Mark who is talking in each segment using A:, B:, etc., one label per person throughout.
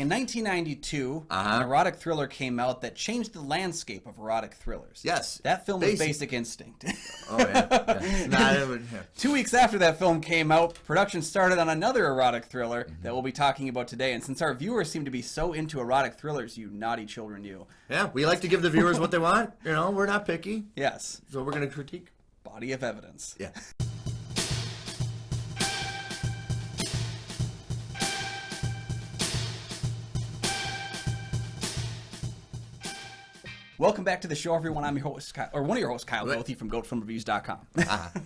A: In 1992, an erotic thriller came out that changed the landscape of erotic thrillers.
B: Yes.
A: That film was Basic Instinct.
B: Oh, yeah.
A: 2 weeks after that film came out, production started on another erotic thriller that we'll be talking about today. And since our viewers seem to be so into erotic thrillers, you naughty children, you.
B: Yeah, we like to give the viewers what they want. You know, we're not picky.
A: Yes.
B: So we're going to critique.
A: Body of Evidence.
B: Yeah.
A: Welcome back to the show, everyone. I'm your host, one of your hosts, Kyle Goethe from GoatFilmReviews.com.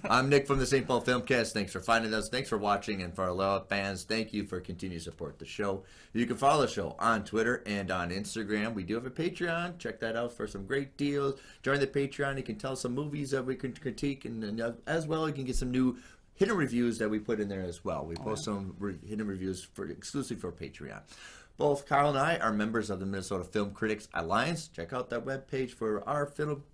B: I'm Nick from the St. Paul Filmcast. Thanks for finding us. Thanks for watching. And for our loyal fans, thank you for continuing to support the show. You can follow the show on Twitter and on Instagram. We do have a Patreon. Check that out for some great deals. Join the Patreon. You can tell some movies that we can critique. And as well, you can get some new hidden reviews that we put in there as well. We post some hidden reviews exclusively for Patreon. Both Carl and I are members of the Minnesota Film Critics Alliance. Check out that webpage for our film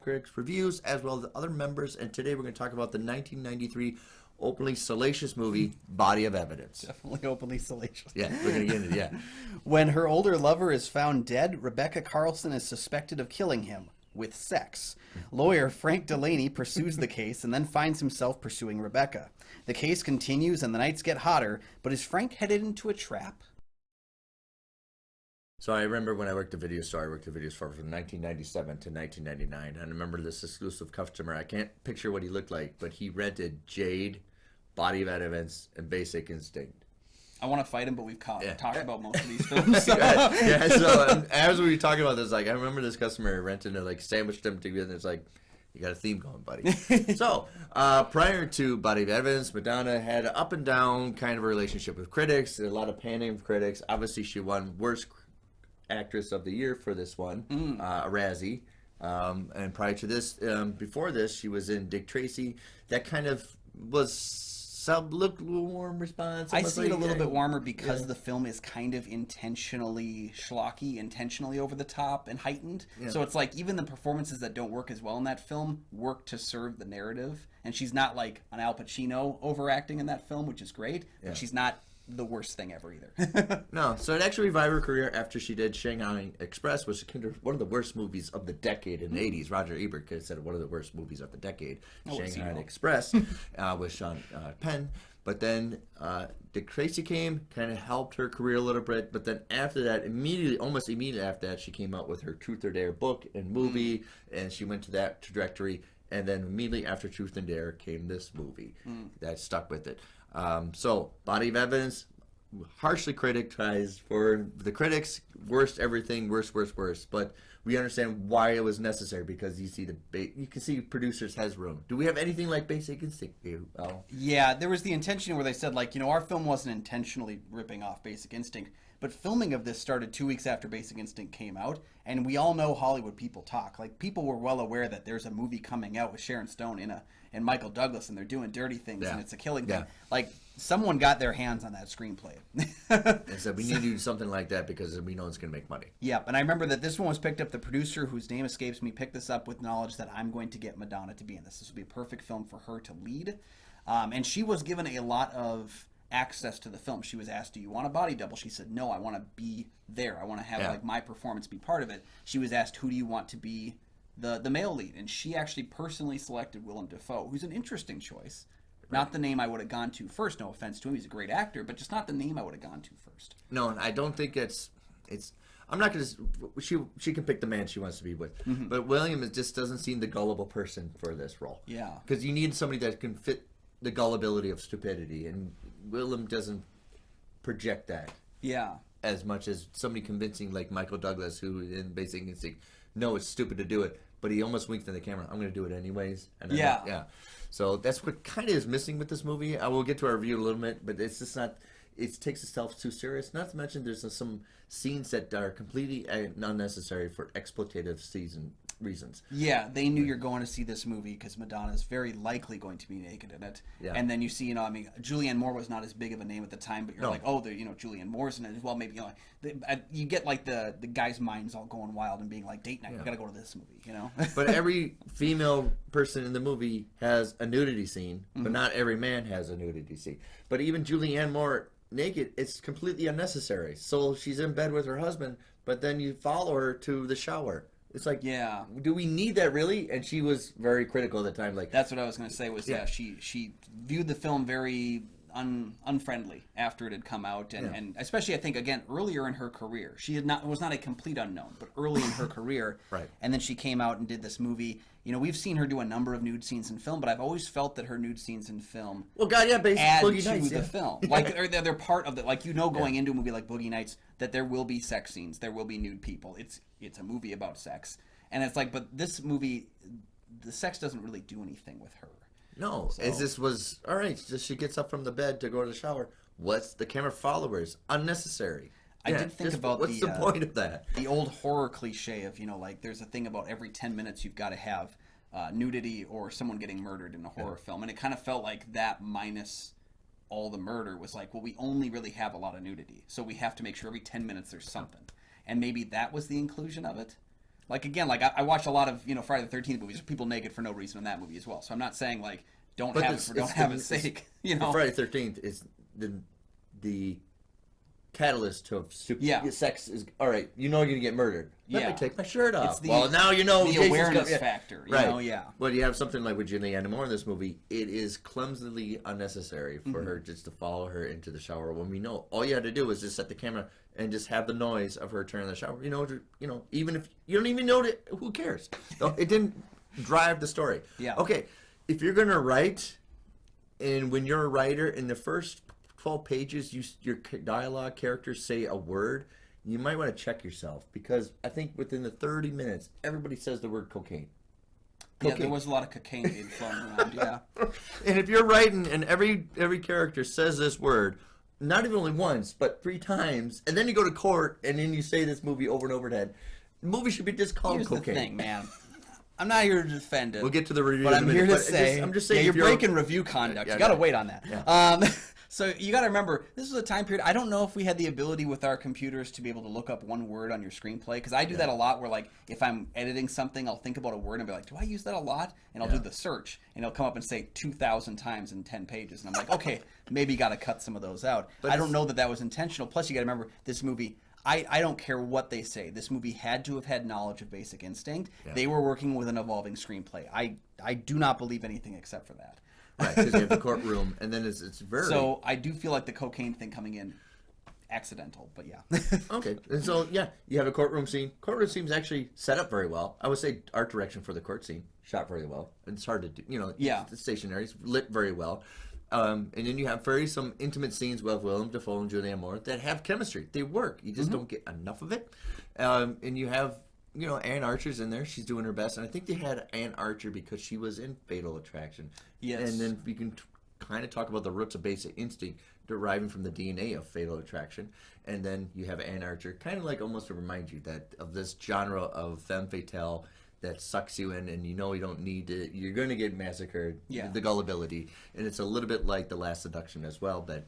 B: critics reviews, as well as the other members. And today we're going to talk about the 1993 openly salacious movie, Body of Evidence.
A: Definitely openly salacious.
B: Yeah, we're going to get into it, yeah.
A: When her older lover is found dead, Rebecca Carlson is suspected of killing him with sex. Lawyer Frank Delaney pursues the case and then finds himself pursuing Rebecca. The case continues and the nights get hotter, but is Frank headed into a trap?
B: So I remember when I worked at Video Store, I worked at Video Store from 1997 to 1999. And I remember this exclusive customer. I can't picture what he looked like, but he rented Jade, Body of Evidence, and Basic Instinct.
A: I want to fight him, but we've talked about most of these films.
B: So as we were talking about this, like I remember this customer rented it, like sandwiched them together, and it's like, you got a theme going, buddy. So, prior to Body of Evidence, Madonna had an up and down kind of a relationship with critics. A lot of panning of critics. Obviously, she won Worst Actress of the Year for this one, a Razzie. And prior to this, before this, she was in Dick Tracy. That kind of was looked a little warm response.
A: I see it a little bit warmer because the film is kind of intentionally schlocky, intentionally over the top and heightened. Yeah. So it's like even the performances that don't work as well in that film work to serve the narrative. And she's not like an Al Pacino overacting in that film, which is great. But she's not the worst thing ever either.
B: No, so it actually revived her career after she did Shanghai Express, which is one of the worst movies of the decade in the 80s. Roger Ebert could have said one of the worst movies of the decade. Shanghai Express with Sean Penn. But then Dick Tracy came, kind of helped her career a little bit. But then after that, almost immediately after that, she came out with her Truth or Dare book and movie, and she went to that trajectory. And then immediately after Truth and Dare came this movie that stuck with it. So, Body of Evidence, harshly criticized for the critics, worst everything, worst. But we understand why it was necessary because you can see producers has room. Do we have anything like Basic Instinct?
A: Yeah, there was the intention where they said, like, our film wasn't intentionally ripping off Basic Instinct, but filming of this started 2 weeks after Basic Instinct came out, and we all know Hollywood people talk. Like, people were well aware that there's a movie coming out with Sharon Stone and Michael Douglas, and they're doing dirty things, and it's a killing thing. Like, someone got their hands on that screenplay.
B: And said, we need to do something like that because we know it's going to make money.
A: Yeah, and I remember that this one was picked up. The producer, whose name escapes me, picked this up with knowledge that I'm going to get Madonna to be in this. This would be a perfect film for her to lead. And she was given a lot of access to the film. She was asked, do you want a body double? She said, no, I want to be there. I want to have like my performance be part of it. She was asked, who do you want to be the male lead? And she actually personally selected Willem Dafoe, who's an interesting choice. Not the name I would have gone to first. No offense to him, he's a great actor, but just not the name I would have gone to first.
B: No, and I don't think it's. I'm not going to. She can pick the man she wants to be with, but William just doesn't seem the gullible person for this role.
A: Yeah,
B: because you need somebody that can fit the gullibility of stupidity, and Willem doesn't project that.
A: Yeah,
B: as much as somebody convincing like Michael Douglas, who in Basic Instinct, no, it's stupid to do it, but he almost winked at the camera. I'm going to do it anyways. And yeah. So that's what kind of is missing with this movie. I will get to our review in a little bit, but it's just not. It takes itself too serious. Not to mention there's some scenes that are completely unnecessary for exploitative reasons.
A: Yeah, they knew you're going to see this movie because Madonna is very likely going to be naked in it. Yeah. And then you see, Julianne Moore was not as big of a name at the time, but you're like, oh, Julianne Moore's in it as well. Maybe you get like the guys' minds all going wild and being like, date night, we got to go to this movie,
B: But every female person in the movie has a nudity scene, but not every man has a nudity scene. But even Julianne Moore naked, it's completely unnecessary. So she's in bed with her husband, but then you follow her to the shower. It's like,
A: yeah,
B: do we need that really? And she was very critical at the time. Like,
A: that's what I was going to say. Was she viewed the film very unfriendly after it had come out, and especially I think again earlier in her career, she was not a complete unknown, but early in her career,
B: right? And
A: then she came out and did this movie. You know, we've seen her do a number of nude scenes in film, but I've always felt that her nude scenes in film, add to the film. Like they're part of the, like, you know, going into a movie like Boogie Nights that there will be sex scenes, there will be nude people. It's a movie about sex, and it's like, but this movie, the sex doesn't really do anything with her.
B: No, so. As this was, all right, so she gets up from the bed to go to the shower. What's the camera followers? Unnecessary.
A: I did think about
B: what's the point of that?
A: The old horror cliche of, you know, like there's a thing about every 10 minutes you've got to have nudity or someone getting murdered in a horror film. And it kind of felt like that minus all the murder was like, well, we only really have a lot of nudity. So we have to make sure every 10 minutes there's something. And maybe that was the inclusion of it. Like, again, like I watch a lot of, you know, Friday the 13th movies. There's people naked for no reason in that movie as well. So I'm not saying, like, don't have it for don't have its sake. You know,
B: Friday the 13th is the catalyst to sex is, all right, you know you're going to get murdered. Let me take my shirt off. Well, now you know.
A: The
B: Jason's
A: awareness factor, you know,
B: Well, you have something like with Julianne Moore in this movie. It is clumsily unnecessary for her just to follow her into the shower when we know all you had to do was just set the camera and just have the noise of her turning the shower. You know, even if you don't even know it, who cares? It didn't drive the story.
A: Yeah.
B: Okay, if you're going to write, and when you're a writer, in the first 12 pages, your dialogue characters say a word, you might want to check yourself, because I think within the 30 minutes, everybody says the word cocaine.
A: Yeah, there was a lot of cocaine being thrown around, yeah.
B: And if you're writing and every character says this word, not even only once, but 3 times, and then you go to court and then you say this movie over and over again, the movie should be just called
A: Here's
B: cocaine.
A: Here's the thing, man. I'm not here to defend it.
B: We'll get to the review.
A: But I'm here to say,
B: I'm just saying,
A: you're breaking review conduct. You got to wait on that.
B: Yeah.
A: So you got to remember, this was a time period. I don't know if we had the ability with our computers to be able to look up one word on your screenplay, because I do that a lot. Where, like, if I'm editing something, I'll think about a word and be like, "Do I use that a lot?" And I'll do the search, and it'll come up and say 2,000 times in 10 pages, and I'm like, "Okay, maybe got to cut some of those out." But I don't know that was intentional. Plus, you got to remember, this movie. I don't care what they say. This movie had to have had knowledge of Basic Instinct. Yeah. They were working with an evolving screenplay. I do not believe anything except for that.
B: Right, because you have the courtroom, and then it's very...
A: So I do feel like the cocaine thing coming in, accidental, but yeah.
B: Okay, and so, yeah, you have a courtroom scene. Courtroom scene's actually set up very well. I would say art direction for the court scene, shot very well. It's hard to do, it's stationary, it's lit very well. And then you have some intimate scenes with Willem Dafoe and Julianne Moore that have chemistry. They work. You just don't get enough of it. And you have, Anne Archer's in there. She's doing her best. And I think they had Anne Archer because she was in Fatal Attraction.
A: Yes.
B: And then we can kind of talk about the roots of Basic Instinct deriving from the DNA of Fatal Attraction. And then you have Anne Archer, kind of like almost to remind you that of this genre of femme fatale that sucks you in, and you don't need it. You're going to get massacred.
A: Yeah.
B: The gullibility, and it's a little bit like The Last Seduction as well. That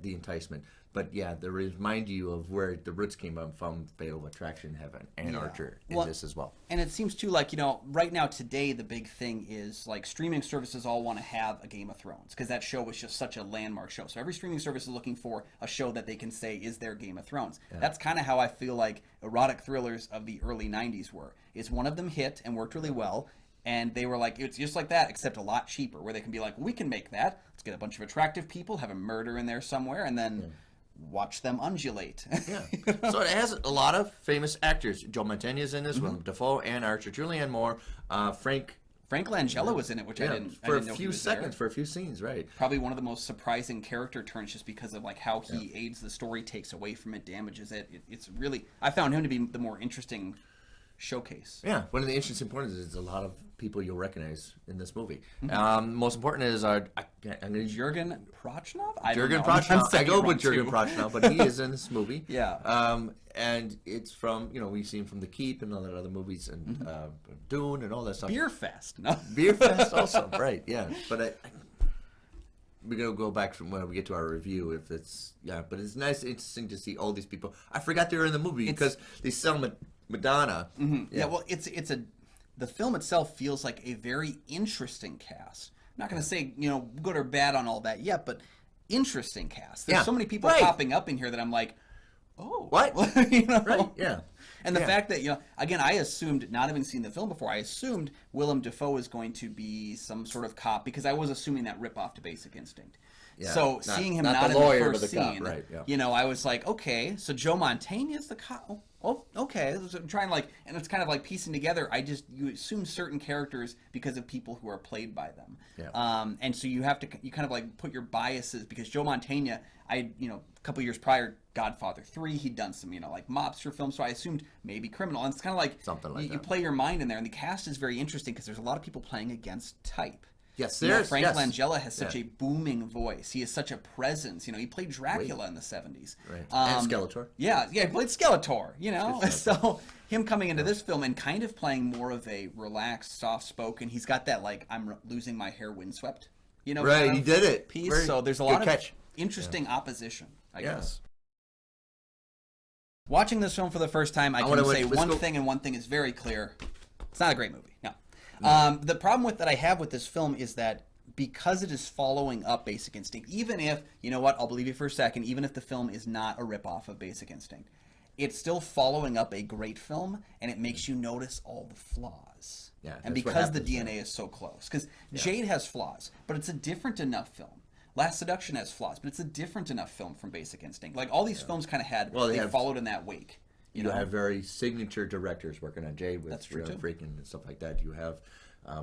B: the enticement, but they remind you of where the roots came from. Fatal Attraction, having Anne Archer in this as well.
A: And it seems too like right now today the big thing is like streaming services all want to have a Game of Thrones, because that show was just such a landmark show. So every streaming service is looking for a show that they can say is their Game of Thrones. Yeah. That's kind of how I feel like erotic thrillers of the early 90s were. Is one of them hit and worked really well, and they were like, it's just like that, except a lot cheaper, where they can be like, we can make that. Let's get a bunch of attractive people, have a murder in there somewhere, and then watch them undulate.
B: So it has a lot of famous actors. Joe Mantegna's in this, Willem Dafoe, Anne Archer, Julianne Moore, Frank
A: Langella was in it, which I didn't know.
B: For a few seconds, for a few scenes, right.
A: Probably one of the most surprising character turns, just because of like how he aids the story, takes away from it, damages it. It's really, I found him to be the more interesting showcase.
B: Yeah, one of the interesting points is a lot of people you'll recognize in this movie. Most important is
A: Jürgen Prochnow?
B: Jürgen Prochnow. I go with Jürgen Prochnow, but he is in this movie.
A: Yeah.
B: And it's from, we've seen from The Keep and all that other movies, and Dune and all that stuff.
A: Beer Fest. No.
B: Beer Fest also, right, yeah. But we're going to go back from when we get to our review if it's, but it's interesting to see all these people. I forgot they were in the movie because they sell Madonna.
A: Yeah, well, the film itself feels like a very interesting cast. I'm not going to say, good or bad on all that yet, but interesting cast. There's
B: Yeah.
A: so many people
B: Right.
A: popping up in here that I'm like, oh,
B: What?
A: you know?
B: Right? Yeah.
A: And the
B: Yeah.
A: fact that, again, I assumed, not having seen the film before, I assumed Willem Dafoe was going to be some sort of cop because I was assuming that ripoff to Basic Instinct.
B: Yeah,
A: So seeing him
B: not
A: not
B: the
A: in the
B: lawyer,
A: first
B: but the cop,
A: scene,
B: right, yeah.
A: I was like, okay, so Joe Mantegna is the cop. Oh, okay. So I'm trying and it's kind of like piecing together. You assume certain characters because of people who are played by them.
B: Yeah.
A: And so you kind of like put your biases because Joe Mantegna, a couple years prior, Godfather 3, he'd done some, like mobster films. So I assumed maybe criminal. And it's kind of like
B: something like
A: you
B: that.
A: play your mind in there. And the cast is very interesting because there's a lot of people playing against type.
B: Yes,
A: Frank Langella has such a booming voice. He has such a presence. He played Dracula in the 70s.
B: Right. And Skeletor.
A: Yeah, he played Skeletor, So him coming into this film and kind of playing more of a relaxed, soft-spoken, he's got that, I'm losing my hair windswept,
B: Right, he did it.
A: Piece. So there's a lot of interesting opposition, I guess. Watching this film for the first time, I can say one thing, and one thing is very clear. It's not a great movie, no. The problem that I have with this film is that because it is following up Basic Instinct, even if, I'll believe you for a second, even if the film is not a ripoff of Basic Instinct, it's still following up a great film, and it makes you notice all the flaws.
B: Yeah,
A: and because the DNA is so close. Because Jade has flaws, but it's a different enough film. Last Seduction has flaws, but it's a different enough film from Basic Instinct. All these films kind of they followed in that wake.
B: You have very signature directors working on Jade with Freaking and stuff like that. You have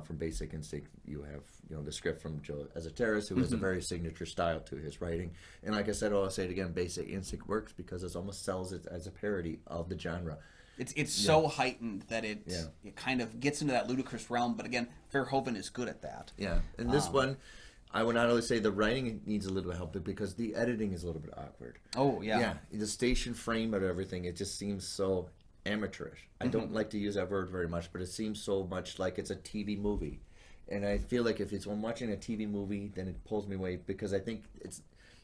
B: from Basic Instinct, you have the script from Joe Azateras, who has a very signature style to his writing. And like I said, I'll say it again, Basic Instinct works because it almost sells it as a parody of the genre.
A: It's so heightened that it kind of gets into that ludicrous realm. But again, Verhoeven is good at that.
B: Yeah, and this one, I would not only say the writing needs a little bit of help, but because the editing is a little bit awkward.
A: Oh, yeah.
B: Yeah, the station frame of everything, it just seems so amateurish. I don't like to use that word very much, but it seems so much like it's a TV movie. And I feel like if I'm watching a TV movie, then it pulls me away because I think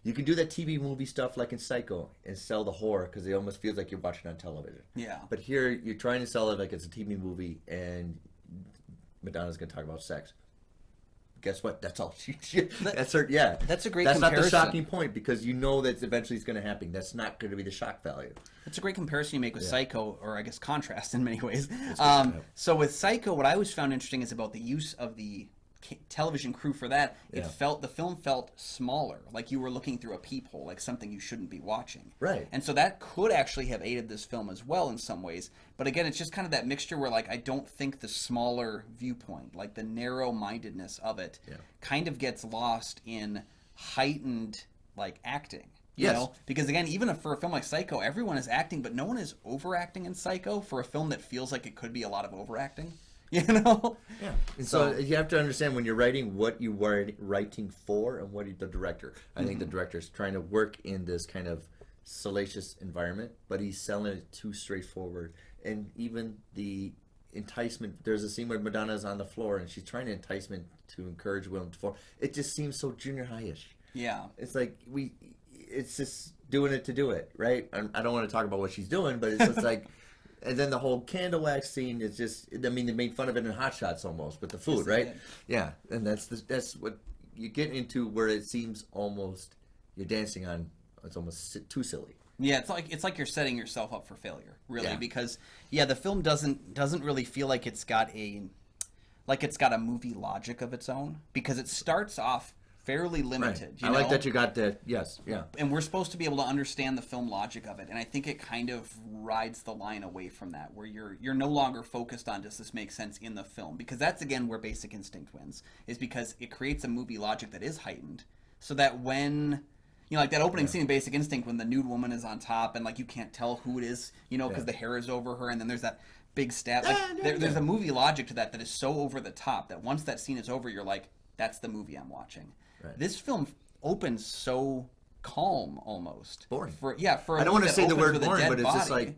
B: you can do that TV movie stuff like in Psycho and sell the horror because it almost feels like you're watching on television.
A: Yeah.
B: But here, you're trying to sell it like it's a TV movie and Madonna's going to talk about sex. Guess what? That's all. That's her. Yeah,
A: that's a great.
B: That's
A: comparison.
B: not the shocking point because that eventually it's going to happen. That's not going to be the shock value.
A: That's a great comparison you make with Psycho, or I guess contrast in many ways. So with Psycho, what I always found interesting is about the use of the television crew for that. The film felt smaller, like you were looking through a peephole, like something you shouldn't be watching.
B: Right.
A: And so that could actually have aided this film as well in some ways. But again, it's just kind of that mixture where I don't think the smaller viewpoint, the narrow-mindedness of it, kind of gets lost in heightened acting. You know? Because again, even for a film like Psycho, everyone is acting, but no one is overacting in Psycho for a film that feels like it could be a lot of overacting. Yeah.
B: And so you have to understand when you're writing what you are writing for and what the director. I think the director's trying to work in this kind of salacious environment, but he's selling it too straightforward. And even the enticement, there's a scene where Madonna's on the floor and she's trying to enticement to encourage Willem Dafoe. It just seems so junior high-ish.
A: Yeah.
B: It's like it's just doing it to do it, right? I don't want to talk about what she's doing, but it's just like. And then the whole candle wax scene is just, they made fun of it in Hot Shots almost with the food, right? Yeah, and that's what you get into where it seems almost you're dancing on, it's almost too silly.
A: Yeah, it's like you're setting yourself up for failure, really, because the film doesn't really feel like it's got a movie logic of its own, because it starts off fairly limited.
B: Right. I like that you got that. Yes, yeah.
A: And we're supposed to be able to understand the film logic of it, and I think it kind of rides the line away from that, where you're no longer focused on does this make sense in the film, because that's again where Basic Instinct wins, is because it creates a movie logic that is heightened, so that when like that opening scene in Basic Instinct when the nude woman is on top and you can't tell who it is, because the hair is over her, and then there's that big stab. There's a movie logic to that is so over the top that once that scene is over, you're like, that's the movie I'm watching. Right. This film opens so calm, almost
B: boring.
A: For I
B: don't want to say the word boring, but it's just like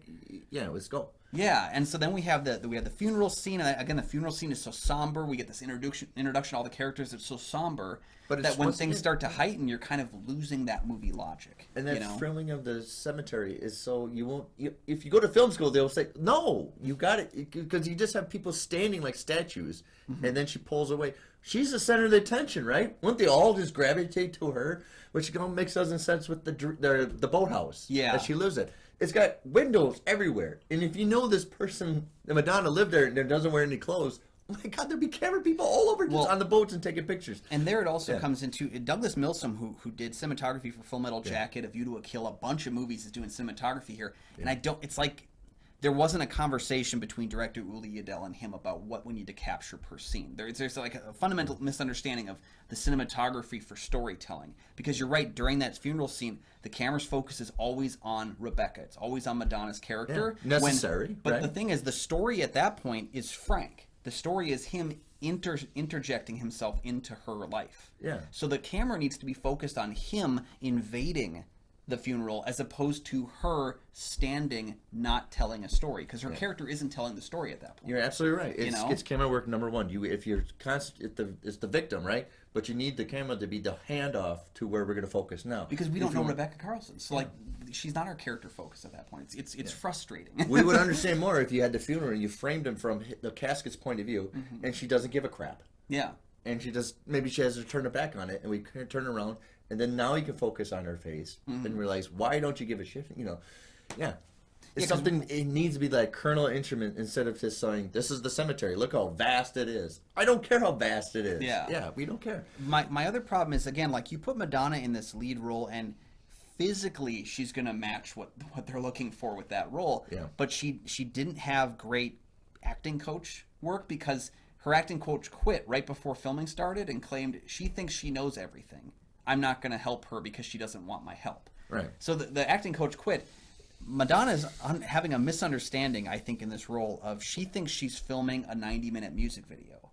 B: let's go.
A: Yeah, and so then we have the funeral scene. And again, the funeral scene is so somber. We get this introduction to all the characters. It's so somber that when things start to heighten, you're kind of losing that movie logic.
B: And that filming of the cemetery is so you won't. If you go to film school, they'll say no, you got it, because you just have people standing like statues, and then she pulls away. She's the center of the attention, right? Wouldn't they all just gravitate to her? Which makes doesn't sense with the boathouse that she lives in. It's got windows everywhere. And if you know this person, Madonna, lived there and doesn't wear any clothes, oh my God, there'd be camera people all over just on the boats and taking pictures.
A: And there it also comes into Douglas Milsom, who did cinematography for Full Metal Jacket, A View to a Kill, a bunch of movies, is doing cinematography here. And it's like there wasn't a conversation between director Uli Edel and him about what we need to capture per scene. There's like a fundamental misunderstanding of the cinematography for storytelling. Because you're right, during that funeral scene, the camera's focus is always on Rebecca. It's always on Madonna's character.
B: Yeah, necessary.
A: But the thing is, the story at that point is Frank. The story is him interjecting himself into her life.
B: Yeah.
A: So the camera needs to be focused on him invading the funeral as opposed to her standing not telling a story, because her character isn't telling the story at that point.
B: You're absolutely right. It's camera work number one. If you're constant, it's the victim, right? But you need the camera to be the handoff to where we're going to focus now.
A: Because we don't know Rebecca Carlson, so she's not our character focus at that point. It's frustrating.
B: We would understand more if you had the funeral and you framed him from the casket's point of view, and she doesn't give a crap.
A: Yeah.
B: And maybe she has to turn her back on it, and we can turn around, and then now you can focus on her face and realize, why don't you give a shit? It's something, it needs to be like kernel instrument instead of just saying, this is the cemetery, look how vast it is. I don't care how vast it is. Yeah, we don't care.
A: My other problem is, again, like you put Madonna in this lead role, and physically she's going to match what they're looking for with that role.
B: Yeah.
A: But she didn't have great acting coach work, because her acting coach quit right before filming started and claimed she thinks she knows everything. I'm not going to help her because she doesn't want my help.
B: Right.
A: So the acting coach quit. Madonna's having a misunderstanding, I think, in this role of she thinks she's filming a 90-minute music video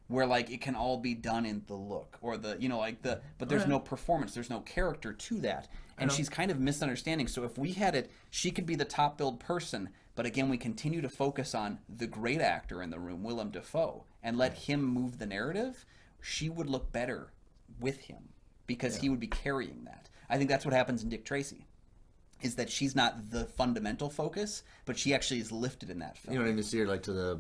A: where like it can all be done in the look or but there's no performance, there's no character to that. And she's kind of misunderstanding. So if we had it, she could be the top billed person, but again, we continue to focus on the great actor in the room, Willem Dafoe, and let him move the narrative, she would look better with him because he would be carrying that. I think that's what happens in Dick Tracy, is that she's not the fundamental focus, but she actually is lifted in that film.
B: You don't even see her like the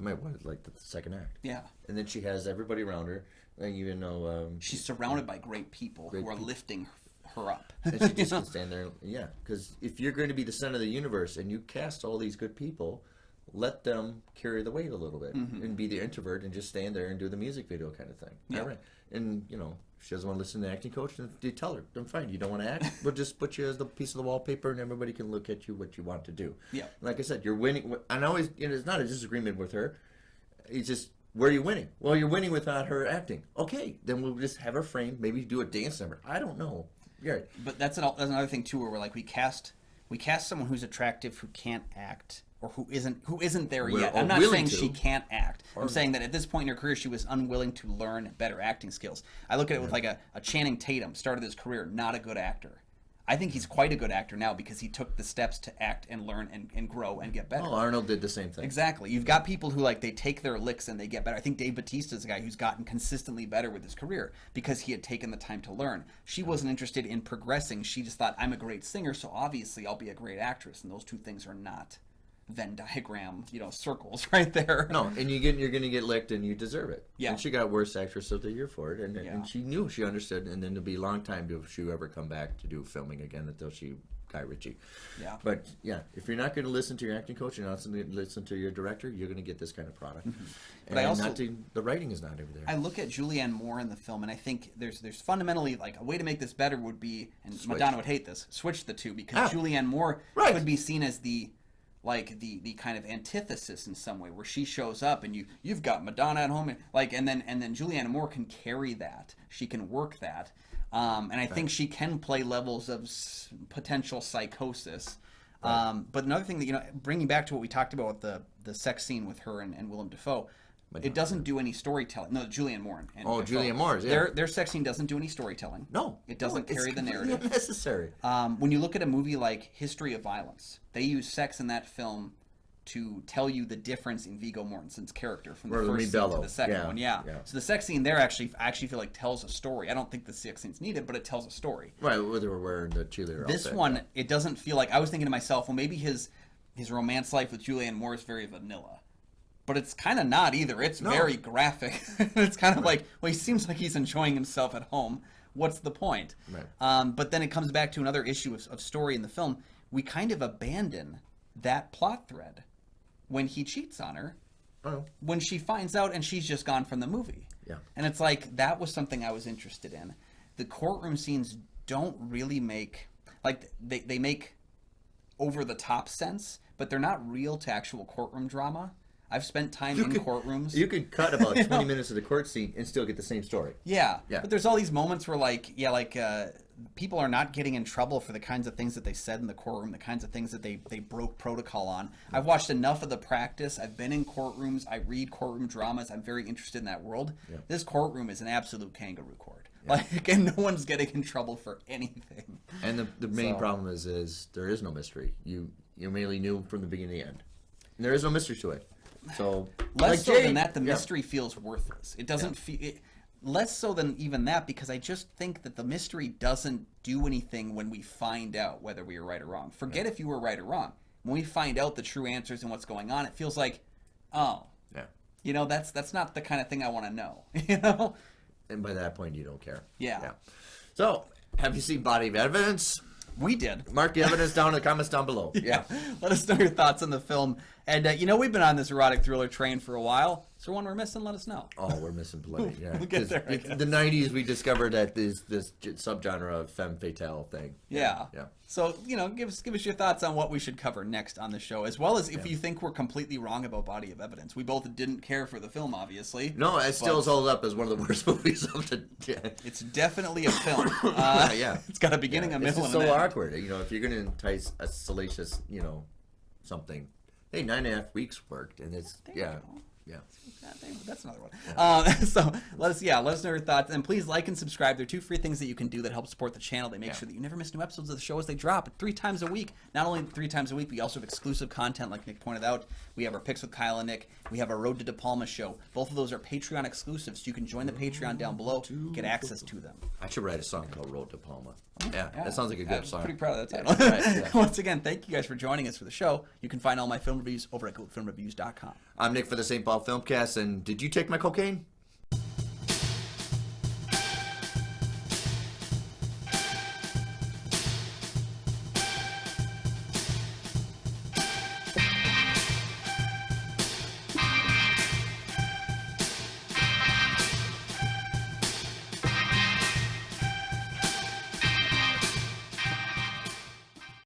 B: second act.
A: Yeah.
B: And then she has everybody around her, and even though
A: she's surrounded by great people who are lifting her up.
B: And she just can stand there. Yeah, because if you're going to be the center of the universe and you cast all these good people, let them carry the weight a little bit and be the introvert and just stand there and do the music video kind of thing.
A: Yeah.
B: Right. And if she doesn't want to listen to the acting coach, then you tell her, then fine, you don't want to act, we'll just put you as the piece of the wallpaper and everybody can look at you what you want to do.
A: Yeah.
B: Like I said, you're winning. And always, it's not a disagreement with her. It's just, where are you winning? Well, you're winning without her acting. Okay, then we'll just have her framed, maybe do a dance number. I don't know. Yeah.
A: But that's another thing too, where we're like we cast someone who's attractive who can't act, or who isn't there yet. I'm not saying she can't act. I'm saying that at this point in her career, she was unwilling to learn better acting skills. I look at it with like a Channing Tatum, started his career, not a good actor. I think he's quite a good actor now because he took the steps to act and learn and grow and get better.
B: Oh, Arnold did the same thing.
A: Exactly. You've got people who they take their licks and they get better. I think Dave Bautista's a guy who's gotten consistently better with his career because he had taken the time to learn. She wasn't interested in progressing. She just thought, I'm a great singer, so obviously I'll be a great actress. And those two things are not Venn diagram, circles right there.
B: No, and you're going to get licked, and you deserve it.
A: Yeah.
B: And she got Worst Actress of the Year for it, and she knew, she understood, and then it'll be a long time till she ever come back to do filming again until she Guy Ritchie.
A: Yeah.
B: But yeah, if you're not going to listen to your acting coach and not going to listen to your director, you're going to get this kind of product.
A: But
B: and the writing is not over there.
A: I look at Julianne Moore in the film, and I think there's fundamentally a way to make this better would be, and Madonna would hate this, switch the two, because Julianne Moore could be seen as the kind of antithesis in some way, where she shows up and you've got Madonna at home, and then Julianne Moore can carry that. She can work that, and I think she can play levels of potential psychosis. But another thing that bringing back to what we talked about with the sex scene with her and Willem Dafoe. It doesn't do any storytelling. No, Julianne Moore.
B: Julianne Moore's, yeah.
A: Their sex scene doesn't do any storytelling.
B: No.
A: It doesn't carry the narrative.
B: It's unnecessary.
A: When you look at a movie like History of Violence, they use sex in that film to tell you the difference in Viggo Mortensen's character from the
B: Or
A: first scene to
B: Bello.
A: the second one. Yeah.
B: Yeah.
A: So the sex scene there I actually feel like tells a story. I don't think the sex scene's needed, but it tells a story.
B: Right, whether we're wearing the cheerleader
A: This
B: outfit.
A: one, it doesn't feel like, I was thinking to myself, well, maybe his romance life with Julianne Moore is very vanilla. But it's kind of not either. It's very graphic. It's kind of like, well, he seems like he's enjoying himself at home. What's the point?
B: Right.
A: But then it comes back to another issue of story in the film. We kind of abandon that plot thread when he cheats on her.
B: Oh.
A: When she finds out and she's just gone from the movie.
B: Yeah.
A: And it's like, that was something I was interested in. The courtroom scenes don't really make, like, they make over-the-top sense, but they're not real to actual courtroom drama. I've spent time in courtrooms.
B: You could cut about 20 minutes of the court scene and still get the same story.
A: Yeah.
B: Yeah.
A: But there's all these moments where, people are not getting in trouble for the kinds of things that they said in the courtroom, the kinds of things that they broke protocol on. I've watched enough of the practice. I've been in courtrooms. I read courtroom dramas. I'm very interested in that world. Yeah. This courtroom is an absolute kangaroo court. Yeah. And no one's getting in trouble for anything.
B: And the main problem is there is no mystery. You merely knew from the beginning to the end. And there is no mystery to it. So
A: less so than that, the mystery feels worthless. It doesn't feel less so than even that, because I just think that the mystery doesn't do anything when we find out whether we were right or wrong. Forget if you were right or wrong. When we find out the true answers and what's going on, it feels like, that's not the kind of thing I want to know.
B: And by that point, you don't care.
A: Yeah.
B: So, have you seen Body of Evidence?
A: We did.
B: Mark the evidence down in the comments down below. Yeah.
A: Let us know your thoughts on the film. And, we've been on this erotic thriller train for a while. Is there one we're missing? Let us know.
B: Oh, we're missing plenty. Yeah.
A: We'll get there,
B: the 90s, we discovered that this subgenre of femme fatale thing.
A: Yeah. So, give us your thoughts on what we should cover next on the show, as well as if you think we're completely wrong about Body of Evidence. We both didn't care for the film, obviously.
B: No, it still holds up as one of the worst movies of the
A: It's definitely a film. It's got a beginning, a middle,
B: and
A: an
B: end. It's so
A: end.
B: awkward. If you're going to entice a salacious, something. Hey, 9.5 weeks worked, and it's, Yeah.
A: That's another one. So let us know your thoughts, and please like and subscribe. There are 2 free things that you can do that help support the channel. They make sure that you never miss new episodes of the show as they drop 3 times a week. Not only 3 times a week, we also have exclusive content, like Nick pointed out. We have our picks with Kyle and Nick. We have our Road to De Palma show. Both of those are Patreon exclusives, so you can join the Patreon down below, get access to them.
B: I should write a song called Road to Palma. Yeah, that sounds like a good song.
A: I'm pretty proud of that title. Right, Once again, thank you guys for joining us for the show. You can find all my film reviews over at goatfilmreviews.com.
B: I'm Nick for the St. Paul Filmcast, and did you take my cocaine?